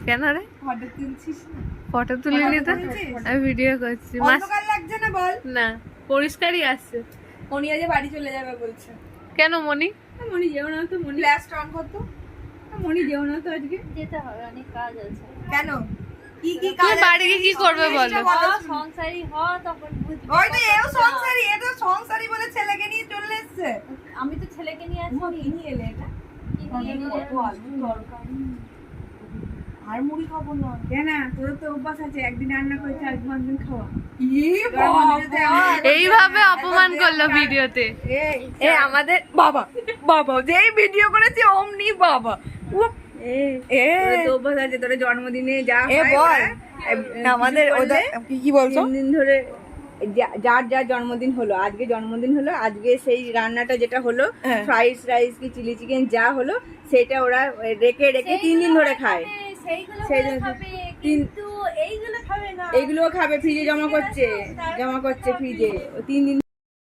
কেন রে? ফটো তুলছিস না? ফটো তুলিনি তো, আমি ভিডিও করছি। অন্ধকার লাগছে না বল? না, পরিষ্কারই আসছে। মনি আজ বাড়ি চলে যাবে বলছে। কেন মনি? মনি যেও না তো, মনি ফ্ল্যাশ অন করতো। মনি যেও না তো, আজকে যেতে হবে, অনেক কাজ আছে। কেন? কি তুমি কাজ? বাড়ি গিয়ে কি করবে বলো? সংসারী হ, তখন বুঝবি। ওই তো এও সংসারী, এটা সংসারী বলে ছেলেকে নিয়ে চলে এসেছে। আমি তো ছেলেকে নিয়ে আসি। কি নিয়ে এলে এটা? কি নিয়ে এলে? আর মুড়ি খাবো না। কেন? তোর তো অভ্যাস আছে একদিন রান্না করে 4-5 দিন খাওয়া। এইভাবে অপমান করলো ভিডিওতে। এ আমাদের বাবা বাবা যেই ভিডিও করেছে অমনি বাবা। তো অভ্যাস আছে তোর জন্মদিনে যা বল আমাদের কি বলছো? 3 দিন ধরে যার যার জন্মদিন হলো, আজকে জন্মদিন হলো, আজকে সেই রান্নাটা যেটা হলো ফ্রাইড রাইস কি চিলি চিকেন যা হলো সেটা ওরা রেখে 3 দিন ধরে খায়। কিন্তু এইগুলো খাবে না। এইগুলোও খাবে, ফ্রিজে জমা করছে ফ্রিজে 3 দিন।